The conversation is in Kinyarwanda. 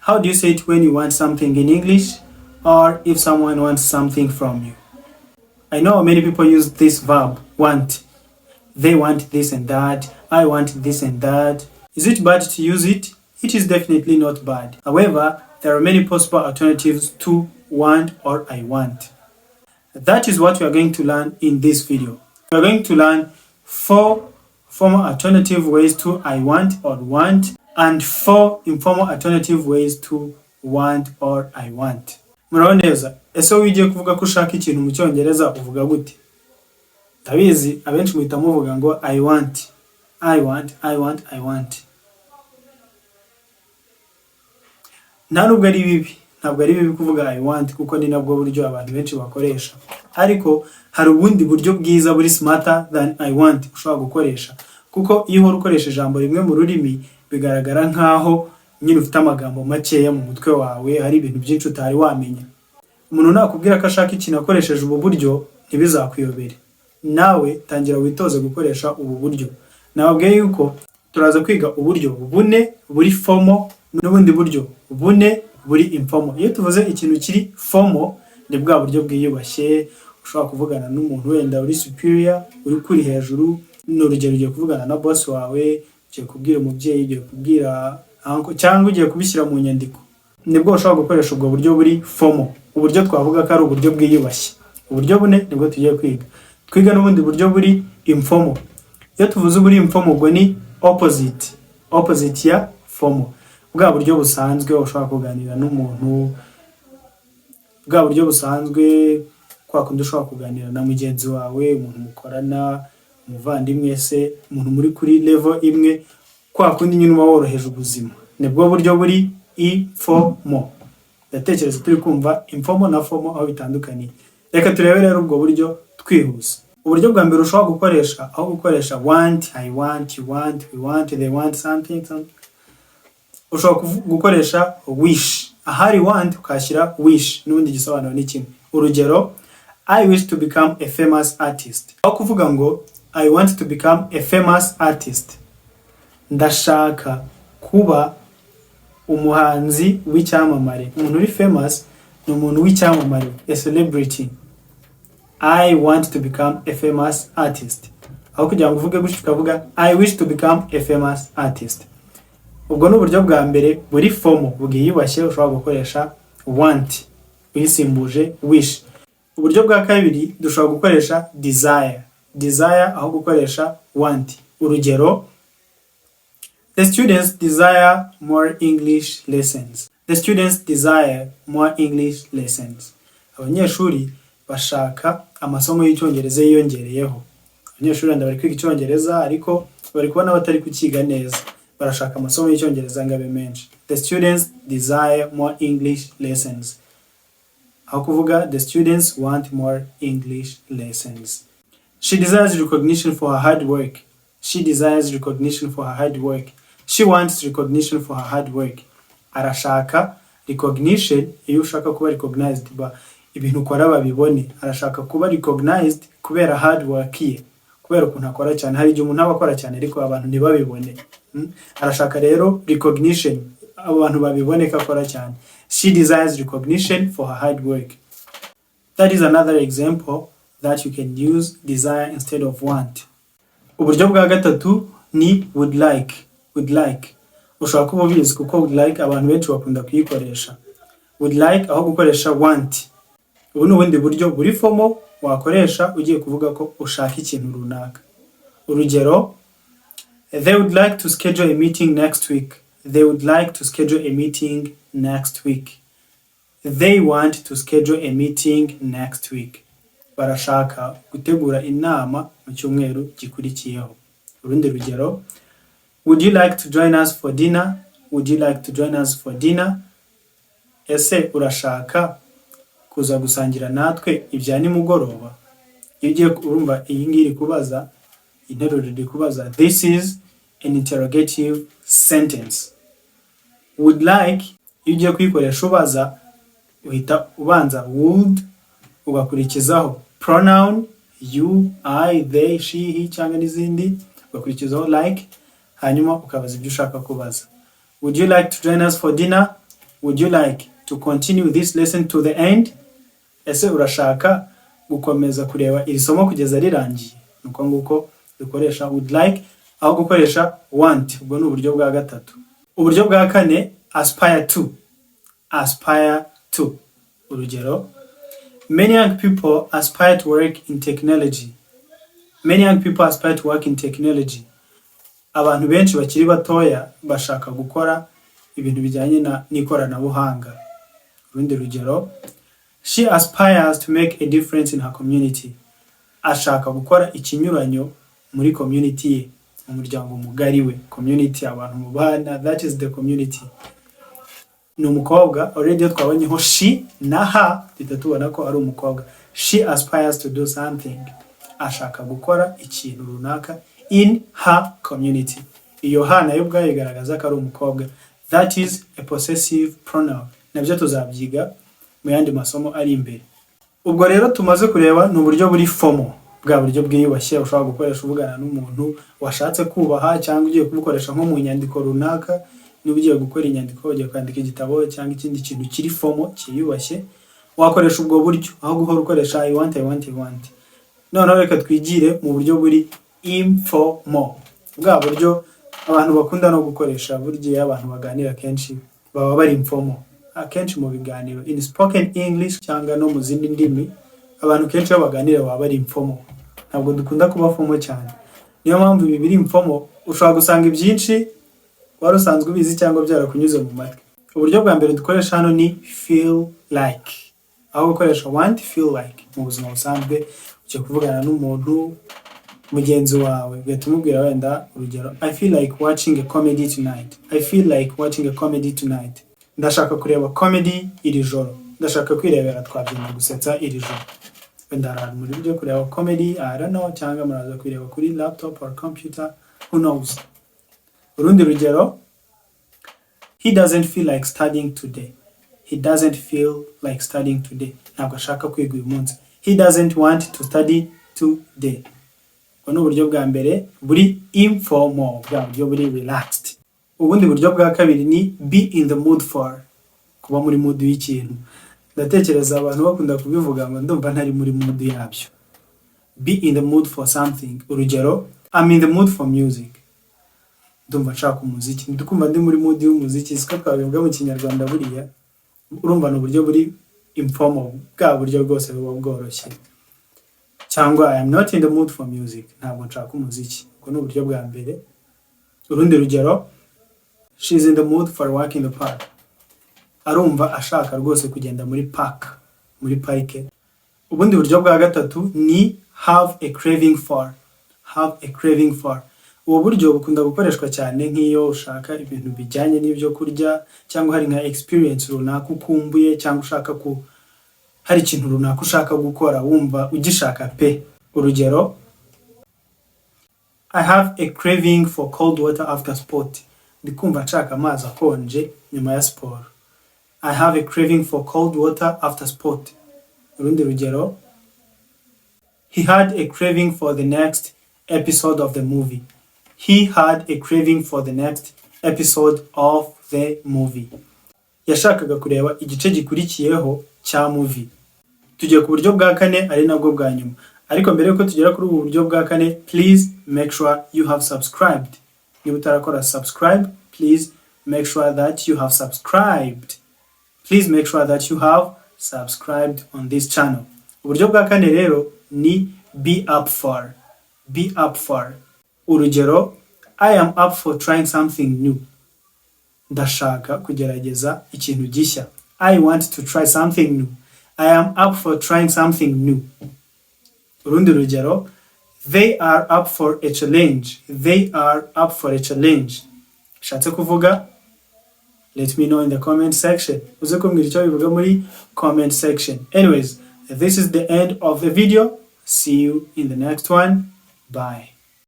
How do you say it when you want something in English or if someone wants something from you? I know many people use this verb, want. They want this and that. I want this and that. Is it bad to use it? It is definitely not bad. However, there are many possible alternatives to want or I want. That is what we are going to learn in this video. We are going to learn 4 formal alternative ways to I want or want and 4 informal alternative ways to want or I want. Muraho neza, ese wigiye kuvuga ko ushaka ikintu mu cyongereza uvuga gute? Ndabizi abenshi muhita muvuga ngo I want. Ntabwo ari bibi kuvuga I want kuko ni nabwo buryo abantu benshi bakoresha. Ariko hari ubundi buryo bwiza buri smarter than I want ushobora gukoresha. Kuko iyo uhora ukoresha ijambo rimwe mu rurimi bigaragara nkaho nyine ufite amagambo makeya mu mutwe wawe, hari ibintu byinshi utari wamenya. Umuntu nakubwira ko ashaka ikintu akoresheje ubu buryo ntibizakuyobere. Nawe tangira witoze gukoresha ubu buryo. Nababwiye yuko turaza kwiga uburyo bune buri formal n'ubundi buryo bune buri informal. Iyo tuvuze ikintu kiri formal ni bwa buryo bwiyubashye, ushobora kuvugana n'umuntu wenda uri superior, uri kuri hejuru, n'urugero ugiye kuvugana na boss wawe, ugiye kubwira umubyeyi, ugiye kubwira uncle cyangwa ugiye kubishyira mu nyandiko. Nibwo ushobora gukoresha ubwo buryo buri formal. Uburyo twavuga ko ari uburyo bwiyubashye. Uburyo bune nibwo tugiye kwiga. Twiga n'ubundi buryo buri informal. Iyo tuvuze buri informal ubwo ni opposite ya formal. Bwa buryo busanzwe ushobora kuganira n'umuntu, bwa buryo busanzwe kwa kundi ushobora kuganira na mugenzi wawe, umuntu mukorana, umuvandimwe se, umuntu muri kuri level imwe, kwa kundi nyine uba woroheje ubuzima. Nibwo buryo buri informal. Ndatekereza turi kumva informal na formal aho bitandukanye. Reka turebe rero ubwo buryo twihuse. Uburyo bwa mbere ushobora gukoresha aho gukoresha want, I want, you want, we want, they want something. Ushobora gukoresha wish. Ahari want ukashyira wish n'ubundi gisobanuro ni kimwe. Urugero, I wish to become a famous artist. Aho kuvuga ngo I want to become a famous artist, ndashaka kuba umuhanzi w'icyamamare. Umuntu uri famous ni umuntu w'icyamamare, a celebrity. I want to become a famous artist. Aho kugira ngo uvuge gutyo ukavuga I wish to become a famous artist. Ubwo ni uburyo bwa mbere buri formal bwiyubashye ushobora gukoresha want uyisimbuje wish. Uburyo bwa kabiri dushobora gukoresha desire aho gukoresha want. Urugero, the students desire more English lessons. The students desire more English lessons. Abanyeshuri bashaka amasomo y'icyongereza yiyongereyeho. Abanyeshuri bari kwiga icyongereza ariko bari kubona batari kukiga neza. Barashaka amasomo y'icyongereza ngabe menshi. The students desire more English lessons. Aho kuvuga the students want more English lessons. She desires recognition for her hard work. She desires recognition for her hard work. She wants recognition for her hard work. Arashaka recognition, iyo ushaka kuba recognized ibintu ukora babibone. Arashaka kuba recognized kubera hard work ye, kubera ukuntu akora cyane. Hari igihe umuntu aba akora cyane ariko abantu ntibabibone. Arashaka rero recognition, abantu babibone ko akora cyane. She desires recognition for her hard work. That is another example that you can use desire instead of want. Uburyo bwa gatatu ni would like. Ushobora kuba ubizi kuko would like abantu benshi bakunda kuyikoresha. Would like aho gukoresha want. Ubu ni ubundi buryo buri formal wakoresha ugiye kuvuga ko ushaka ikintu runaka. Urugero, they would like to schedule a meeting next week. They would like to schedule a meeting next week. They want to schedule a meeting next week. Barashaka gutegura inama mu cyumweru gikurikiyeho. Urundi rugero, would you like to join us for dinner? Would you like to join us for dinner? Ese urashaka kuza gusangira natwe ibya nimugoroba? Iyo ugiye urumva iyi ngiri kubaza interuro iri kubaza. This is an interrogative sentence. Would like iyo ugiye kuyikoresha ubaza uhita ubanza would ugakurikizaho pronoun you, I, they, she, he cyangwa n'izindi, ugakurikizaho like, hanyuma ukabaza ibyo ushaka kubaza. Would you like to join us for dinner? would you like to continue this lesson to the end? Ese urashaka gukomeza kureba iri somo kugeza rirangiye? Nuko nguko dukoresha would like aho gukoresha want. Ubwo ni uburyo bwa gatatu. Uburyo bwa kane, aspire to. Aspire to. Urugero, many young people aspire to work in technology. Many young people aspire to work in technology. Abantu benshi bakiri batoya bashaka gukora ibintu bijyanye n'ikoranabuhanga. Urundi rugero, she aspires to make a difference in her community. Ashaka gukora ikinyuranyo muri community ye, mu muryango mugari we. Community, abantu mubana, that is the community. Ni umukobwa, already twabonyeho she na her, tubona ko ari umukobwa. She aspires to do something. Ashaka gukora ikintu runaka in her community. Iyo her nayo ubwayo igaragaza ko ari umukobwa. That is a possessive pronoun. Nabyo tuzabyiga mu yandi masomo ari imbere. Ubwo rero tumaze kureba ni uburyo buri formal, bwa buryo bwiyubashye ushobora gukoresha uvugana n'umuntu washatse kubaha, cyangwa ugiye kubukoresha nko mu nyandiko runaka. Niba ugiye gukora inyandiko, ugiye kwandika igitabo cyangwa ikindi kintu kiri formal kiyubashye, wakoresha ubwo buryo aho guhora ukoresha I want. Noneho reka twigire mu buryo buri informal, bwa buryo abantu bakunda no gukoresha. Burya abantu baganira kenshi baba bari informal. Akenshi mu biganiro in spoken English cyangwa no mu zindi ndimi, abantu kenshi baganira baba bari informal. Ntabwo dukunda kuba formal cyane. Niyo mpamvu ibi biri informal ushobora gusanga ibyinshi wari usanzwe ubizi cyangwa byarakunyuze mu matwi. Uburyo bwa mbere dukoresha hano ni feel like. Aho gukoresha want, feel like. Mu buzima busanzwe ugiye kuvugana n'umuntu mugenzi wawe, ugahita umubwira wenda urugero, I feel like watching a comedy tonight. I feel like watching a comedy tonight. Ndashaka kureba comedy iri joro. Ndashaka kwirebera twabyina gusetsa iri joro. Wenda hari muri byo kureba comedy, I don't know, cyangwa muraza kwireba kuri laptop or computer, who knows. Urundi rugero, he doesn't feel like studying today. He doesn't feel like studying today. Ntabwo ashaka kwiga uyu munsi. He doesn't want to study today. Ubu uburyo bwa mbere buri informal, bwa buryo buri relaxed. Ubundi buryo bwa kabiri ni be in the mood for. Kuba muri mood y'ikintu. Ndatekereza abantu bakunda kubivuga ngo ndumva ntari muri mood yabyo. Be in the mood for something. Urugero, I'm in the mood for music. Ndumva nshaka umuziki. Ndikumva ndi muri mood y'umuziki. Siko twabivuga mu Kinyarwanda buriya. Urumva no buryo buri informal, bwa buryo bwose buba bworoshye. Cyangwa I am not in the mood for music. Ntabwo nshaka umuziki. Ubwo ni uburyo bwa mbere. Urundi rugero, she is in the mood for walk in the park. Arumva ashaka rwose kugenda muri park, muri parike. Ubundi buryo bwa gatatu ni have a craving for. Have a craving for. Ubu buryo bukunda gukoreshwa cyane nk'iyo ushaka ibintu bijyanye n'ibyo kurya, cyangwa hari nka experience runaka ukumbuye, cyangwa ushaka hari ikintu runaka ushaka gukora wumva ugishaka pe. Urugero, I have a craving for cold water after sport. Ndikumva nshaka amazi akonje nyuma ya siporo. I have a craving for cold water after sport. Urundi rugero, he had a craving for the next episode of the movie. He had a craving for the next episode of the movie. Yashakaga kureba igice gikurikiyeho cya movie. Tugiye ku buryo bwa kane ari nabwo bwa nyuma. Ariko mbere yuko tugera kuri ubu buryo bwa kane, please make sure you have subscribed. Niba utarakora subscribe, please make sure that you have subscribed. Please make sure that you have subscribed on this channel. Uburyo bwa kane rero ni be up for. Be up for. Urugero, I am up for trying something new. Ndashaka kugerageza ikintu gishya. I want to try something new. I am up for trying something new. Urundi rugero, they are up for a challenge. They are up for a challenge. Shatse kuvuga? Let me know in the comment section. Uze kumbwira icyo bivuga muri comment section. Anyways, this is the end of the video. See you in the next one. Bye.